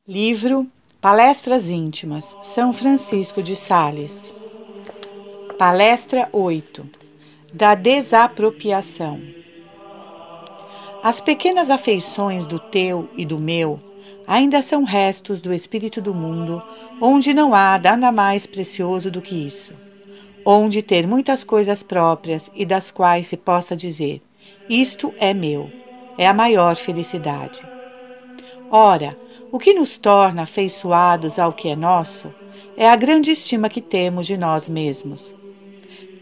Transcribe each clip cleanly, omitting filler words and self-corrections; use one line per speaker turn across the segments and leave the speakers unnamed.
Livro Palestras Íntimas, São Francisco de Sales. Palestra 8. Da desapropriação. As pequenas afeições do teu e do meu ainda são restos do espírito do mundo, onde não há nada mais precioso do que isso, onde ter muitas coisas próprias e das quais se possa dizer: isto é meu, é a maior felicidade. Ora, o que nos torna afeiçoados ao que é nosso é a grande estima que temos de nós mesmos.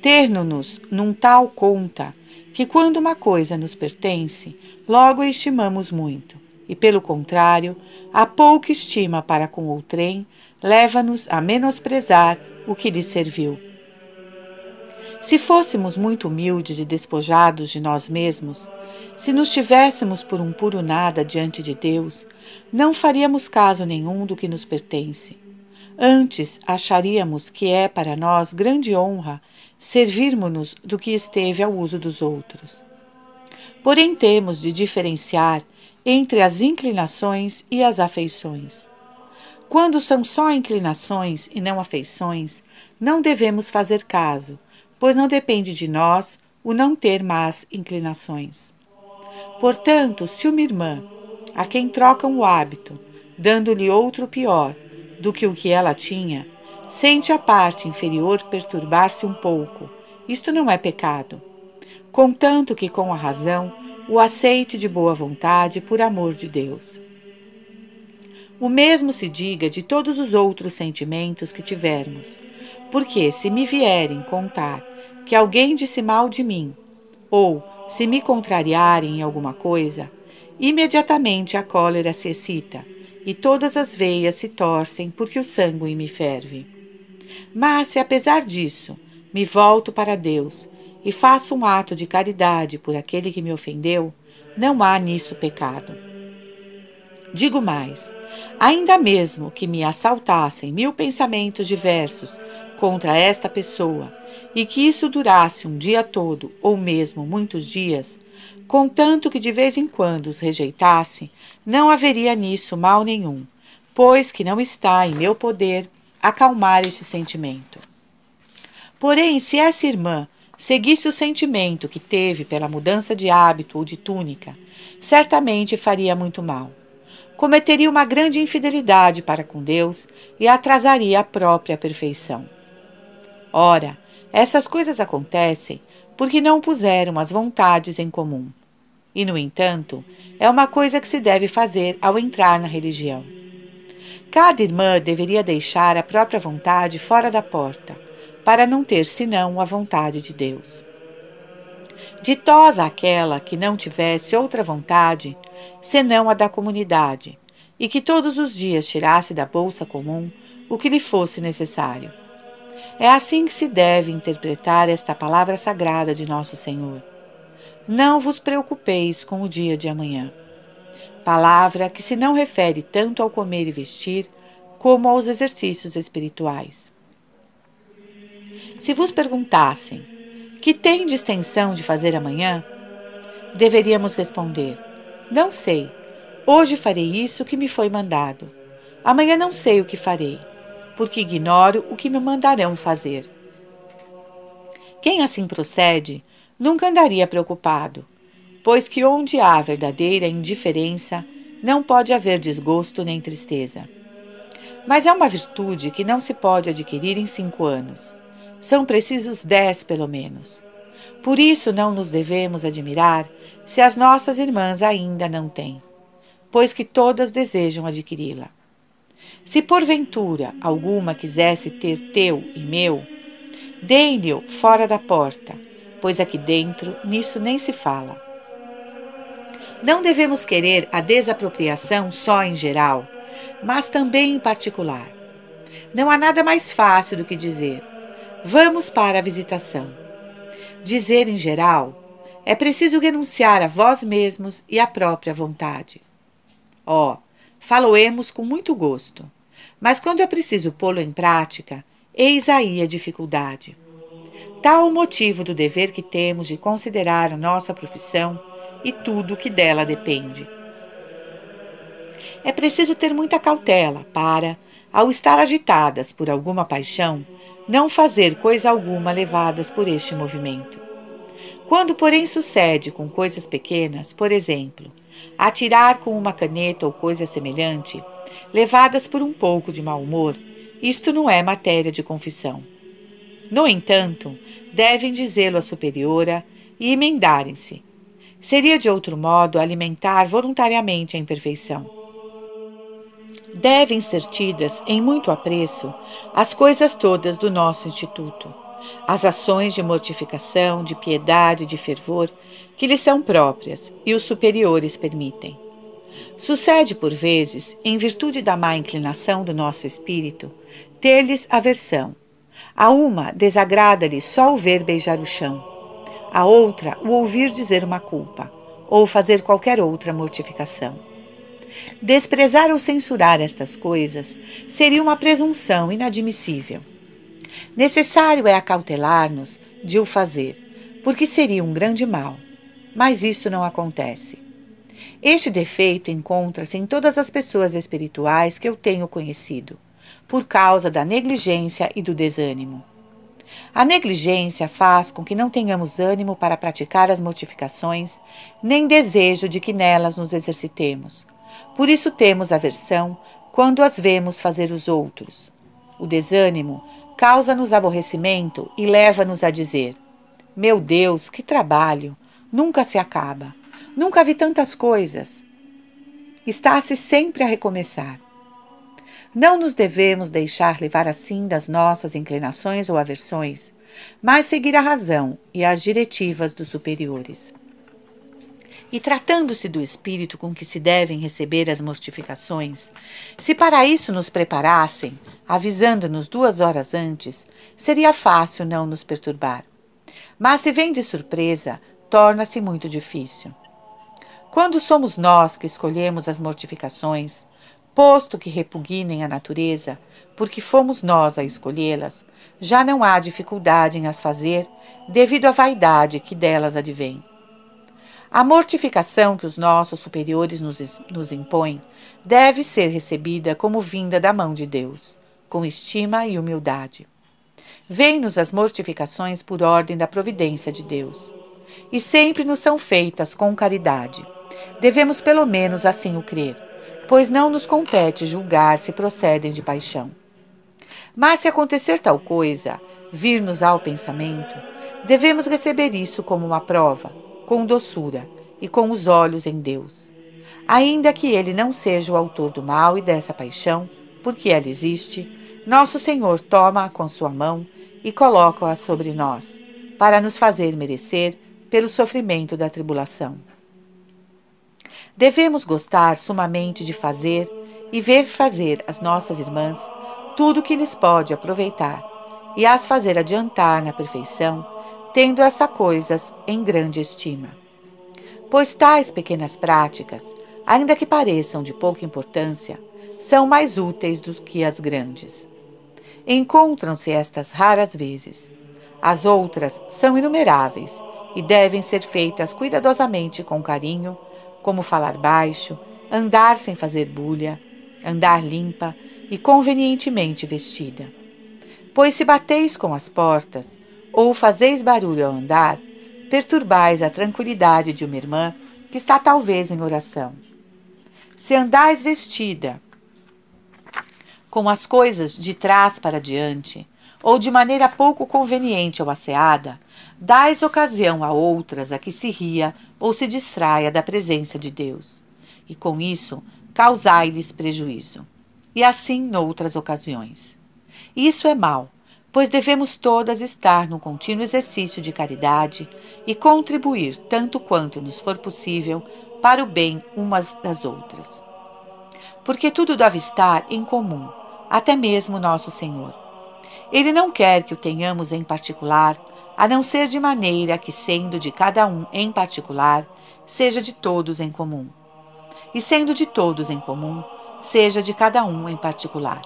Ter-nos num tal conta que, quando uma coisa nos pertence, logo a estimamos muito, e, pelo contrário, a pouca estima para com outrem leva-nos a menosprezar o que lhe serviu. Se fôssemos muito humildes e despojados de nós mesmos, se nos tivéssemos por um puro nada diante de Deus, não faríamos caso nenhum do que nos pertence. Antes, acharíamos que é para nós grande honra servirmos-nos do que esteve ao uso dos outros. Porém, temos de diferenciar entre as inclinações e as afeições. Quando são só inclinações e não afeições, não devemos fazer caso, pois não depende de nós o não ter más inclinações. Portanto, se uma irmã, a quem trocam o hábito, dando-lhe outro pior do que o que ela tinha, sente a parte inferior perturbar-se um pouco, isto não é pecado, contanto que com a razão o aceite de boa vontade por amor de Deus. O mesmo se diga de todos os outros sentimentos que tivermos, porque se me vierem contar que alguém disse mal de mim, ou se me contrariarem em alguma coisa, imediatamente a cólera se excita, e todas as veias se torcem porque o sangue me ferve. Mas se apesar disso me volto para Deus e faço um ato de caridade por aquele que me ofendeu, não há nisso pecado. Digo mais, ainda mesmo que me assaltassem 1000 pensamentos diversos contra esta pessoa, e que isso durasse um dia todo, ou mesmo muitos dias, contanto que de vez em quando os rejeitasse, não haveria nisso mal nenhum, pois que não está em meu poder acalmar este sentimento. Porém, se essa irmã seguisse o sentimento que teve pela mudança de hábito ou de túnica, certamente faria muito mal. Cometeria uma grande infidelidade para com Deus e atrasaria a própria perfeição. Ora, essas coisas acontecem porque não puseram as vontades em comum. E, no entanto, é uma coisa que se deve fazer ao entrar na religião. Cada irmã deveria deixar a própria vontade fora da porta, para não ter senão a vontade de Deus. Ditosa aquela que não tivesse outra vontade, senão a da comunidade, e que todos os dias tirasse da bolsa comum o que lhe fosse necessário. É assim que se deve interpretar esta palavra sagrada de Nosso Senhor. Não vos preocupeis com o dia de amanhã. Palavra que se não refere tanto ao comer e vestir, como aos exercícios espirituais. Se vos perguntassem, que tem de extensão de fazer amanhã? Deveríamos responder, não sei, hoje farei isso que me foi mandado. Amanhã não sei o que farei, porque ignoro o que me mandarão fazer. Quem assim procede, nunca andaria preocupado, pois que onde há verdadeira indiferença, não pode haver desgosto nem tristeza. Mas é uma virtude que não se pode adquirir em 5 anos. São precisos 10, pelo menos. Por isso não nos devemos admirar se as nossas irmãs ainda não têm, pois que todas desejam adquiri-la. Se porventura alguma quisesse ter teu e meu, dei-lhe-o fora da porta, pois aqui dentro nisso nem se fala. Não devemos querer a desapropriação só em geral, mas também em particular. Não há nada mais fácil do que dizer: vamos para a visitação. Dizer em geral, é preciso renunciar a vós mesmos e à própria vontade. Faloemos com muito gosto, mas quando é preciso pô-lo em prática, eis aí a dificuldade. Tal o motivo do dever que temos de considerar a nossa profissão e tudo o que dela depende. É preciso ter muita cautela para, ao estar agitadas por alguma paixão, não fazer coisa alguma levadas por este movimento. Quando, porém, sucede com coisas pequenas, por exemplo, atirar com uma caneta ou coisa semelhante, levadas por um pouco de mau humor, isto não é matéria de confissão. No entanto, devem dizê-lo à superiora e emendarem-se. Seria de outro modo alimentar voluntariamente a imperfeição. Devem ser tidas em muito apreço as coisas todas do nosso instituto, as ações de mortificação, de piedade, de fervor, que lhes são próprias e os superiores permitem. Sucede, por vezes, em virtude da má inclinação do nosso espírito, ter-lhes aversão. A uma desagrada-lhe só o ver beijar o chão, a outra o ouvir dizer uma culpa, ou fazer qualquer outra mortificação. Desprezar ou censurar estas coisas seria uma presunção inadmissível. Necessário é acautelar-nos de o fazer, porque seria um grande mal, mas isto não acontece. Este defeito encontra-se em todas as pessoas espirituais que eu tenho conhecido, por causa da negligência e do desânimo. A negligência faz com que não tenhamos ânimo para praticar as mortificações, nem desejo de que nelas nos exercitemos. Por isso temos aversão quando as vemos fazer os outros. O desânimo causa-nos aborrecimento e leva-nos a dizer: meu Deus, que trabalho! Nunca se acaba. Nunca vi tantas coisas. Está-se sempre a recomeçar. Não nos devemos deixar levar assim das nossas inclinações ou aversões, mas seguir a razão e as diretivas dos superiores. E tratando-se do espírito com que se devem receber as mortificações, se para isso nos preparassem, avisando-nos 2 horas antes, seria fácil não nos perturbar. Mas se vem de surpresa, torna-se muito difícil. Quando somos nós que escolhemos as mortificações, posto que repugnem a natureza, porque fomos nós a escolhê-las, já não há dificuldade em as fazer, devido à vaidade que delas advém. A mortificação que os nossos superiores nos impõem deve ser recebida como vinda da mão de Deus, com estima e humildade. Vêm-nos as mortificações por ordem da providência de Deus, e sempre nos são feitas com caridade. Devemos pelo menos assim o crer, pois não nos compete julgar se procedem de paixão. Mas se acontecer tal coisa, vir-nos ao pensamento, devemos receber isso como uma prova, com doçura e com os olhos em Deus. Ainda que Ele não seja o autor do mal e dessa paixão, porque ela existe, nosso Senhor toma-a com sua mão e coloca-a sobre nós, para nos fazer merecer pelo sofrimento da tribulação. Devemos gostar sumamente de fazer e ver fazer às nossas irmãs tudo o que lhes pode aproveitar e as fazer adiantar na perfeição, tendo essas coisas em grande estima. Pois tais pequenas práticas, ainda que pareçam de pouca importância, são mais úteis do que as grandes. Encontram-se estas raras vezes. As outras são inumeráveis e devem ser feitas cuidadosamente com carinho, como falar baixo, andar sem fazer bulha, andar limpa e convenientemente vestida. Pois se bateis com as portas, ou fazeis barulho ao andar, perturbais a tranquilidade de uma irmã que está talvez em oração. Se andais vestida com as coisas de trás para diante, ou de maneira pouco conveniente ou asseada, dais ocasião a outras a que se ria ou se distraia da presença de Deus, e com isso causai-lhes prejuízo. E assim noutras ocasiões. Isso é mal, pois devemos todas estar no contínuo exercício de caridade e contribuir tanto quanto nos for possível para o bem umas das outras. Porque tudo deve estar em comum, até mesmo nosso Senhor. Ele não quer que o tenhamos em particular, a não ser de maneira que, sendo de cada um em particular, seja de todos em comum. E sendo de todos em comum, seja de cada um em particular.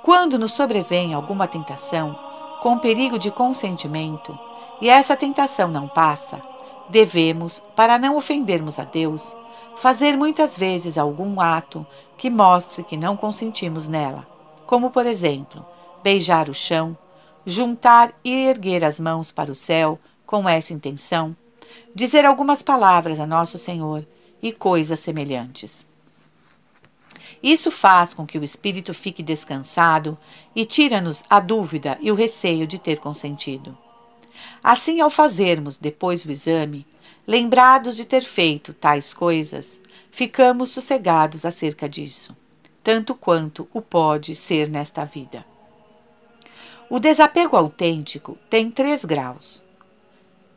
Quando nos sobrevém alguma tentação, com perigo de consentimento, e essa tentação não passa, devemos, para não ofendermos a Deus, Fazer muitas vezes algum ato que mostre que não consentimos nela, como, por exemplo, beijar o chão, juntar e erguer as mãos para o céu com essa intenção, dizer algumas palavras a Nosso Senhor e coisas semelhantes. Isso faz com que o espírito fique descansado e tira-nos a dúvida e o receio de ter consentido. Assim, ao fazermos depois o exame, lembrados de ter feito tais coisas, ficamos sossegados acerca disso, tanto quanto o pode ser nesta vida. O desapego autêntico tem 3 graus.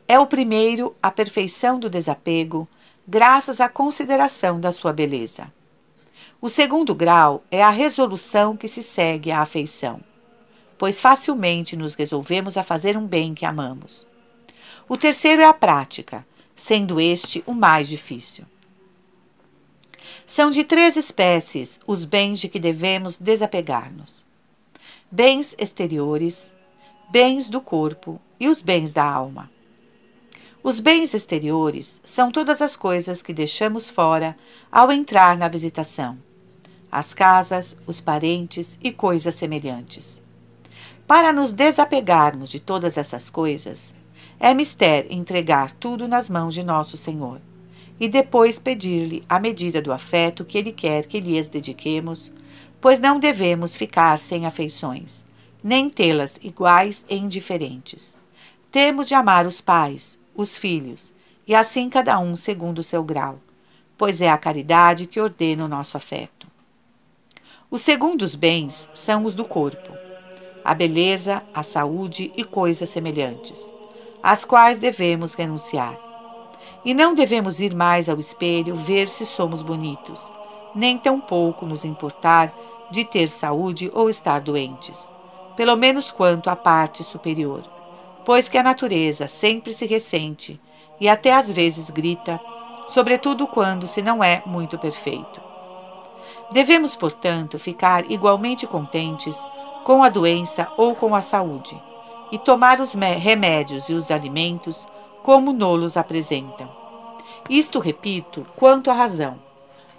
É o primeiro, a perfeição do desapego, graças à consideração da sua beleza. O segundo grau é a resolução que se segue à afeição, pois facilmente nos resolvemos a fazer um bem que amamos. O terceiro é a prática, sendo este o mais difícil. São de 3 espécies os bens de que devemos desapegar-nos: bens exteriores, bens do corpo e os bens da alma. Os bens exteriores são todas as coisas que deixamos fora ao entrar na visitação: as casas, os parentes e coisas semelhantes. Para nos desapegarmos de todas essas coisas, é mister entregar tudo nas mãos de Nosso Senhor e depois pedir-lhe a medida do afeto que Ele quer que lhes dediquemos, pois não devemos ficar sem afeições, nem tê-las iguais e indiferentes. Temos de amar os pais, os filhos, e assim cada um segundo o seu grau, pois é a caridade que ordena o nosso afeto. Os segundos bens são os do corpo: a beleza, a saúde e coisas semelhantes, às quais devemos renunciar. E não devemos ir mais ao espelho ver se somos bonitos, nem tampouco nos importar de ter saúde ou estar doentes, pelo menos quanto à parte superior, pois que a natureza sempre se ressente e até às vezes grita, sobretudo quando se não é muito perfeito. Devemos, portanto, ficar igualmente contentes com a doença ou com a saúde, e tomar os remédios e os alimentos como nos apresentam. Isto repito quanto à razão,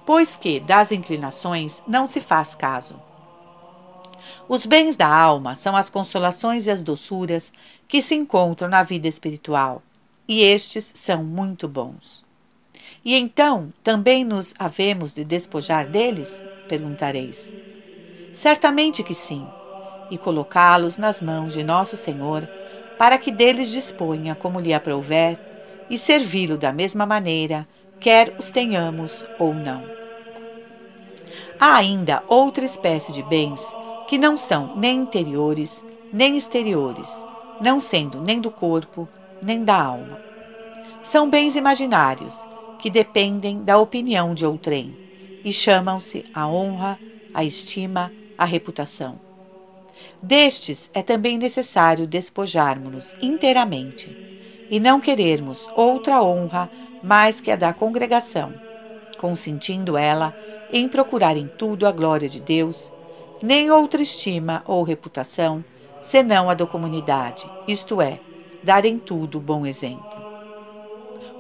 pois que das inclinações não se faz caso. Os bens da alma são as consolações e as doçuras que se encontram na vida espiritual, e estes são muito bons. E então, também nos havemos de despojar deles? Perguntareis. Certamente que sim, e colocá-los nas mãos de Nosso Senhor, para que deles disponha como lhe aprouver, e servi-lo da mesma maneira, quer os tenhamos ou não. Há ainda outra espécie de bens que não são nem interiores, nem exteriores, não sendo nem do corpo, nem da alma. São bens imaginários, que dependem da opinião de outrem, e chamam-se a honra, a estima, a reputação. Destes é também necessário despojarmos-nos inteiramente, e não querermos outra honra mais que a da congregação, consentindo ela em procurar em tudo a glória de Deus, nem outra estima ou reputação, senão a da comunidade, isto é, dar em tudo bom exemplo.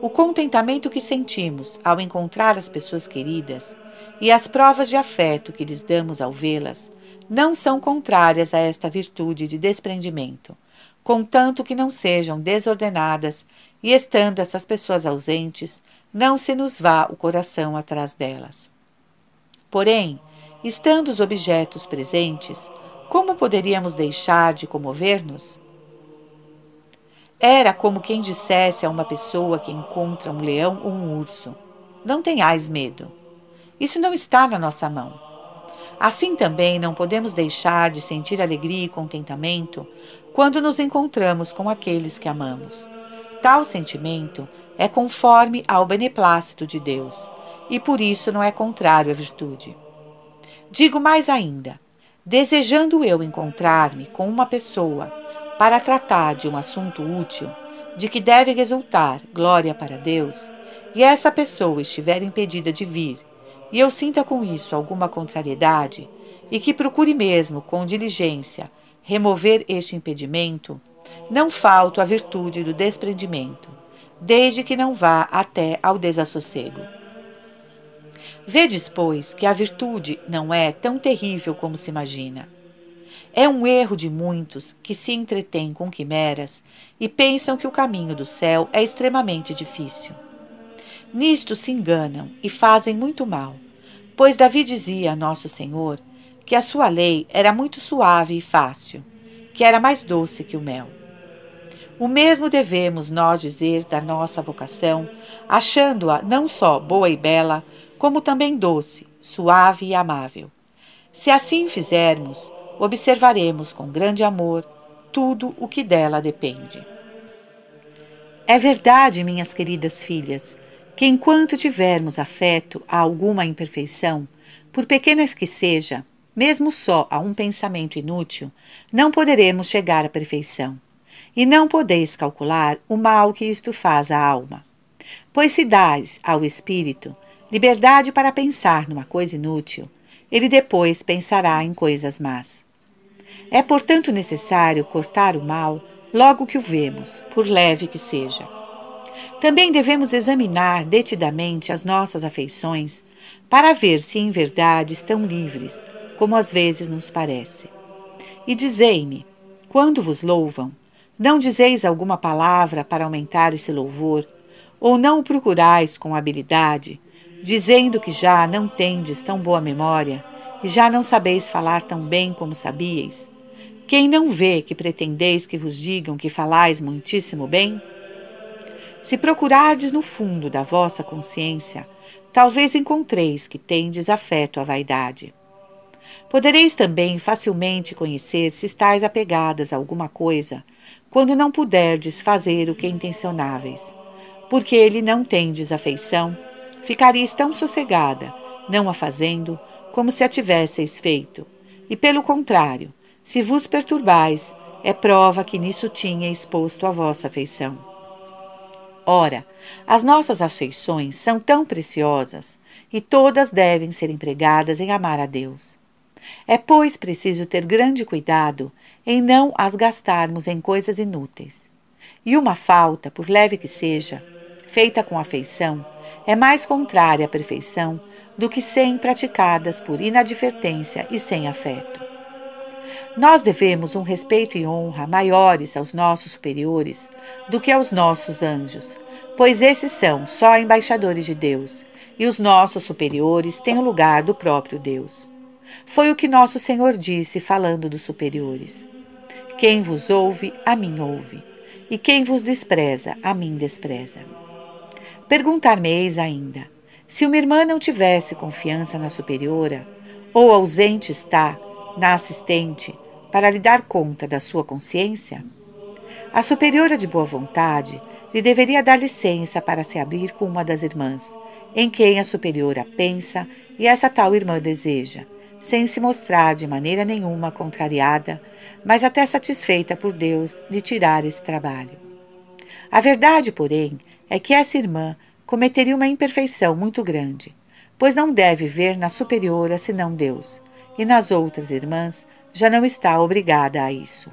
O contentamento que sentimos ao encontrar as pessoas queridas e as provas de afeto que lhes damos ao vê-las não são contrárias a esta virtude de desprendimento, contanto que não sejam desordenadas e, estando essas pessoas ausentes, não se nos vá o coração atrás delas. Porém, estando os objetos presentes, como poderíamos deixar de comover-nos? Era como quem dissesse a uma pessoa que encontra um leão ou um urso: não tenhais medo. Isso não está na nossa mão. Assim também não podemos deixar de sentir alegria e contentamento quando nos encontramos com aqueles que amamos. Tal sentimento é conforme ao beneplácito de Deus, e por isso não é contrário à virtude. Digo mais ainda: desejando eu encontrar-me com uma pessoa para tratar de um assunto útil, de que deve resultar glória para Deus, e essa pessoa estiver impedida de vir, e eu sinta com isso alguma contrariedade, e que procure mesmo, com diligência, remover este impedimento, não falto à virtude do desprendimento, desde que não vá até ao desassossego. Vedes, pois, que a virtude não é tão terrível como se imagina. É um erro de muitos que se entretêm com quimeras e pensam que o caminho do céu é extremamente difícil. Nisto se enganam e fazem muito mal, pois Davi dizia a nosso Senhor que a sua lei era muito suave e fácil, que era mais doce que o mel. O mesmo devemos nós dizer da nossa vocação, achando-a não só boa e bela, como também doce, suave e amável. Se assim fizermos, observaremos com grande amor tudo o que dela depende. É verdade, minhas queridas filhas, que enquanto tivermos afeto a alguma imperfeição, por pequenas que seja, mesmo só a um pensamento inútil, não poderemos chegar à perfeição. E não podeis calcular o mal que isto faz à alma. Pois se dais ao espírito liberdade para pensar numa coisa inútil, ele depois pensará em coisas más. É, portanto, necessário cortar o mal logo que o vemos, por leve que seja. Também devemos examinar detidamente as nossas afeições para ver se em verdade estão livres, como às vezes nos parece. E dizei-me, quando vos louvam, não dizeis alguma palavra para aumentar esse louvor, ou não o procurais com habilidade, dizendo que já não tendes tão boa memória e já não sabeis falar tão bem como sabíeis? Quem não vê que pretendeis que vos digam que falais muitíssimo bem? Se procurardes no fundo da vossa consciência, talvez encontreis que tendes afeto à vaidade. Podereis também facilmente conhecer se estáis apegadas a alguma coisa, quando não puderdes fazer o que intencionáveis. Porque ele não tendes afeição, ficareis tão sossegada, não a fazendo, como se a tivesseis feito. E pelo contrário, se vos perturbais, é prova que nisso tinhais posto a vossa afeição. Ora, as nossas afeições são tão preciosas e todas devem ser empregadas em amar a Deus. É, pois, preciso ter grande cuidado em não as gastarmos em coisas inúteis. E uma falta, por leve que seja, feita com afeição, é mais contrária à perfeição do que 100 praticadas por inadvertência e sem afeto. Nós devemos um respeito e honra maiores aos nossos superiores do que aos nossos anjos, pois esses são só embaixadores de Deus, e os nossos superiores têm o lugar do próprio Deus. Foi o que nosso Senhor disse falando dos superiores. Quem vos ouve, a mim ouve, e quem vos despreza, a mim despreza. Perguntar-me-eis ainda, se uma irmã não tivesse confiança na superiora, ou ausente está na assistente, para lhe dar conta da sua consciência? A superiora de boa vontade lhe deveria dar licença para se abrir com uma das irmãs, em quem a superiora pensa e essa tal irmã deseja, sem se mostrar de maneira nenhuma contrariada, mas até satisfeita por Deus de tirar esse trabalho. A verdade, porém, é que essa irmã cometeria uma imperfeição muito grande, pois não deve ver na superiora senão Deus, e nas outras irmãs já não está obrigada a isso.